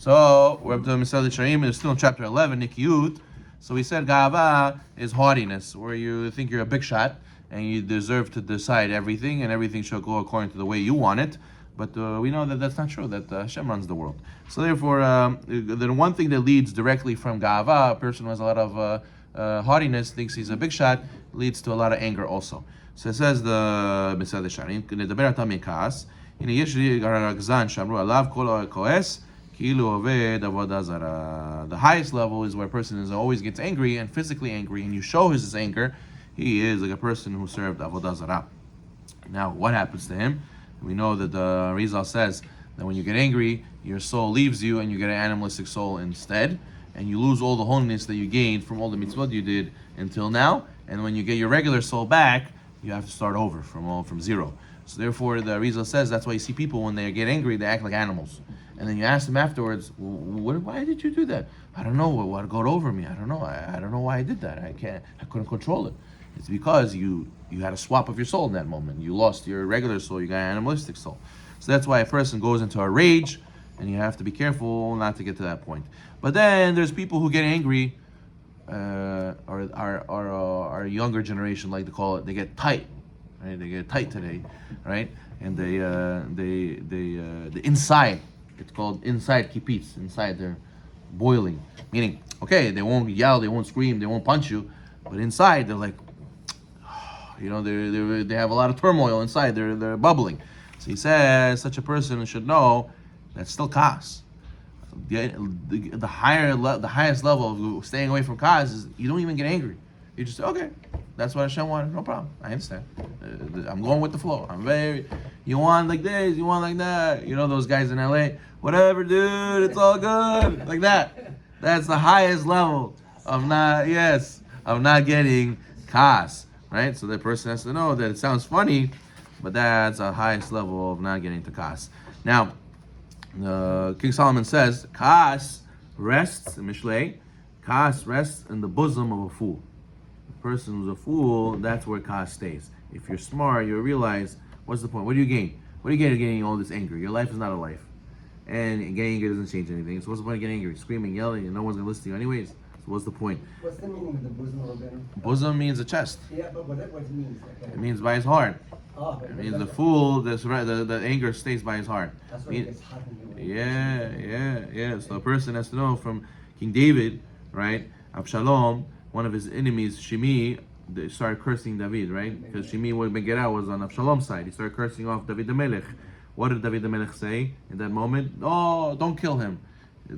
So we're up to Misal Sharim, it's still in chapter 11, Nikiyut. So we said Ga'ava is haughtiness, where you think you're a big shot and you deserve to decide everything, and everything shall go according to the way you want it. But we know that that's not true, that Hashem runs the world. So therefore, the one thing that leads directly from Ga'ava, a person who has a lot of haughtiness, thinks he's a big shot, leads to a lot of anger also. So it says the Misal Sharim, Nedaber Ata Mikas, הנה יש לי רגזן שאמרו עליו כל הכועס כאילו עובד עבודה זרה. The highest level is where a person is always gets angry and physically angry, and you show his anger. He is like a person who served avodah zarah. Now, what happens to him? We know that the Rizal says that when you get angry, your soul leaves you and you get an animalistic soul instead, and you lose all the holiness that you gained from all the mitzvot you did until now. And when you get your regular soul back, you have to start over from zero. So therefore, the Rizal says that's why you see people when they get angry, they act like animals. And then you ask them afterwards, why did you do that? I don't know. What got over me? I don't know. I don't know why I did that. I couldn't control it. It's because you had a swap of your soul in that moment. You lost your regular soul. You got an animalistic soul. So that's why a person goes into a rage, and you have to be careful not to get to that point. But then there's people who get angry, or our younger generation like to call it. They get tight. Right? They get tight today, right? And the inside, it's called inside kipitz. Inside they're boiling, meaning okay, they won't yell, they won't scream, they won't punch you, but inside they're like, they have a lot of turmoil inside. They're bubbling. So he says such a person should know that's still kas. The highest level of staying away from kas is you don't even get angry. You just say, okay, that's what Hashem wanted. No problem. I understand. I'm going with the flow. You want like this, you want like that. You know those guys in LA? Whatever, dude, it's all good. Like that. That's the highest level of not getting kas. Right? So the person has to know that it sounds funny, but that's the highest level of not getting to kas. Now, King Solomon says, kas rests, Mishlei, kas rests in the bosom of a fool. Person who's a fool, that's where kas stays. If you're smart, you'll realize, what's the point? What do you gain? What do you get getting all this anger? Your life is not a life. And getting angry doesn't change anything. So what's the point of getting angry? Screaming, yelling, and no one's going to listen to you anyways. So what's the point? What's the meaning of the bosom, Rabbeinu? Bosom means a chest. Yeah, but what it means? It means by his heart. Oh, It means the fool, the anger stays by his heart. That's why it gets hot in you. Yeah. So a person has to know from King David, right? Absalom, one of his enemies, Shimi, they started cursing David, right? Because Shimi, when Megillah was on Absalom's side, he started cursing off David the Melech. What did David the Melech say in that moment? Oh, don't kill him.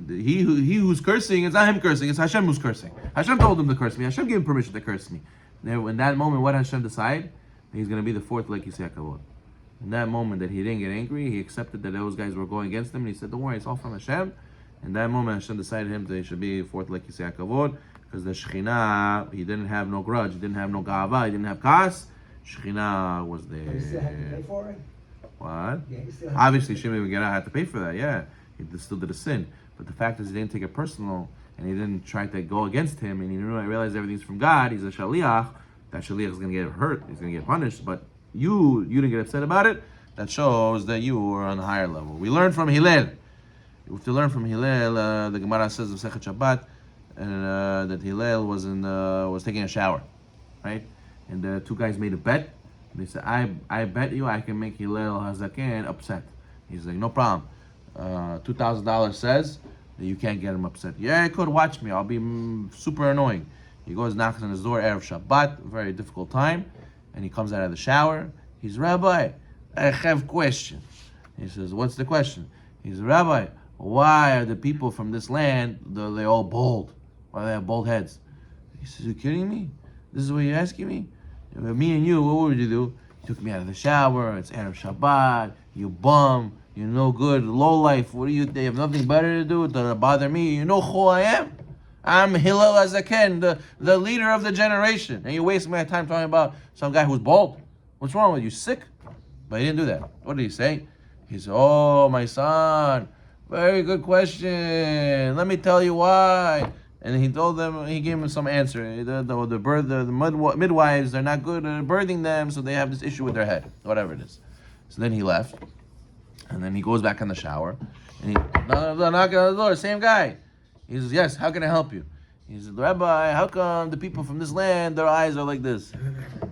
He who's cursing, it's not him cursing, it's Hashem who's cursing. Hashem told him to curse me. Hashem gave him permission to curse me. Now, in that moment, what Hashem decided? He's going to be the fourth like Yisrael Kavod. In that moment that he didn't get angry, he accepted that those guys were going against him, and he said, don't worry, it's all from Hashem. In that moment, Hashem decided him that he should be fourth like Yisrael Kavod, because the Shekhinah, he didn't have no grudge, he didn't have no ga'ava, he didn't have kas. Shekhinah was there. You still have to pay for it? What? Yeah, you still have Obviously, Shimei Megillah had to pay for that, yeah. He still did a sin. But the fact is, he didn't take it personal, and he didn't try to go against him, and he realized everything's from God. He's a shaliach. That shaliach is going to get hurt. He's going to get punished. But you didn't get upset about it. That shows that you were on a higher level. We learned from Hillel. If to learn from Hillel, the Gemara says in Sechet Shabbat, that Hillel was taking a shower, right? And the two guys made a bet. They said, I bet you I can make Hillel Hazaken upset. He's like, no problem. $2,000 says that you can't get him upset. Yeah, you could. Watch me. I'll be super annoying. He goes, knocks on his door, Erev Shabbat, very difficult time, and he comes out of the shower. He's, Rabbi, I have a question. He says, what's the question? He's, Rabbi, why are the people from this land, they all bald? Why do they have bald heads? He says, you kidding me? This is what you're asking me? Me and you, what would you do? You took me out of the shower, it's Erev Shabbat, you bum, you're no good, low life. What do you, they have nothing better to do than bother me? You know who I am? I'm Hillel Hazaken, the leader of the generation. And you waste my time talking about some guy who's bald. What's wrong with you? Sick? But he didn't do that. What did he say? He said, oh, my son, very good question. Let me tell you why. And he told them, he gave him some answer. The midwives, they're not good at birthing them, so they have this issue with their head, whatever it is. So then he left, and then he goes back in the shower, And he knocking on the door, same guy. He says, yes, how can I help you? He says, Rabbi, how come the people from this land, their eyes are like this?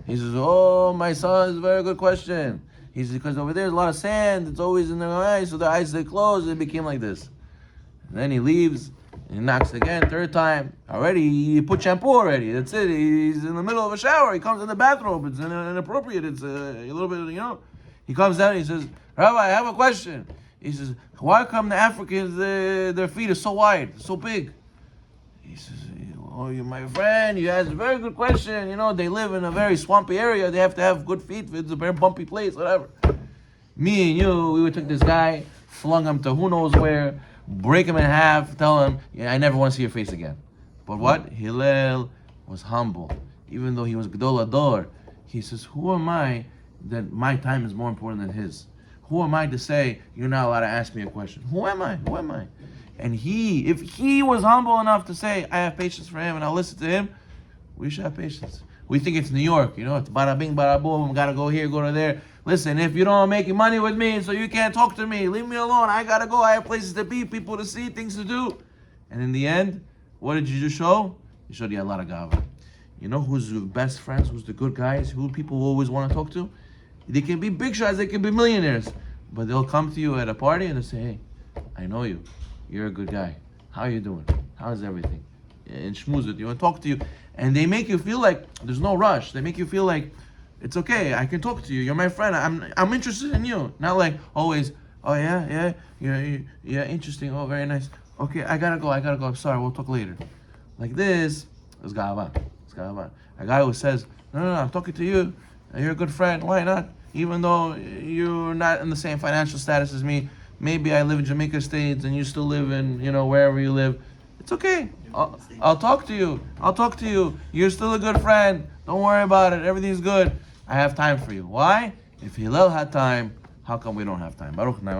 He says, oh, my son, it's a very good question. He says, because over there's a lot of sand, it's always in their eyes, so their eyes, they close, it became like this. And then he leaves, and he knocks again, third time. Already, he put shampoo already, that's it. He's in the middle of a shower, he comes in the bathrobe, it's inappropriate, it's a little bit, He comes down, he says, Rabbi, I have a question. He says, why come the Africans, their feet are so wide, so big? He says, oh, you my friend, you asked a very good question. They live in a very swampy area. They have to have good feet. It's a very bumpy place, whatever. Me and you, we would take this guy, flung him to who knows where, break him in half, tell him, yeah, I never want to see your face again. But what? Hillel was humble. Even though he was Gadol Ador, he says, who am I that my time is more important than his? Who am I to say you're not allowed to ask me a question? Who am I? Who am I? And if he was humble enough to say, I have patience for him and I'll listen to him, we should have patience. We think it's New York, it's bada bing, bada boom, gotta go here, go to there. Listen, if you don't make money with me, so you can't talk to me, leave me alone, I gotta go, I have places to be, people to see, things to do. And in the end, what did you just show? You showed you a lot of gava. You know who's the best friends, who's the good guys, who people always want to talk to? They can be big shots, they can be millionaires, but they'll come to you at a party and they'll say, hey, I know you. You're a good guy. How are you doing? How's everything? And schmooze with you and talk to you. And they make you feel like there's no rush. They make you feel like it's okay. I can talk to you. You're my friend. I'm interested in you. Not like always, oh yeah, interesting. Oh, very nice. Okay, I gotta go. I'm sorry. We'll talk later. Like this is gava. It's gava. A guy who says, no, I'm talking to you. You're a good friend. Why not? Even though you're not in the same financial status as me. Maybe I live in Jamaica States and you still live in, wherever you live. It's okay. I'll talk to you. You're still a good friend. Don't worry about it. Everything's good. I have time for you. Why? If Hillel had time, how come we don't have time? Baruch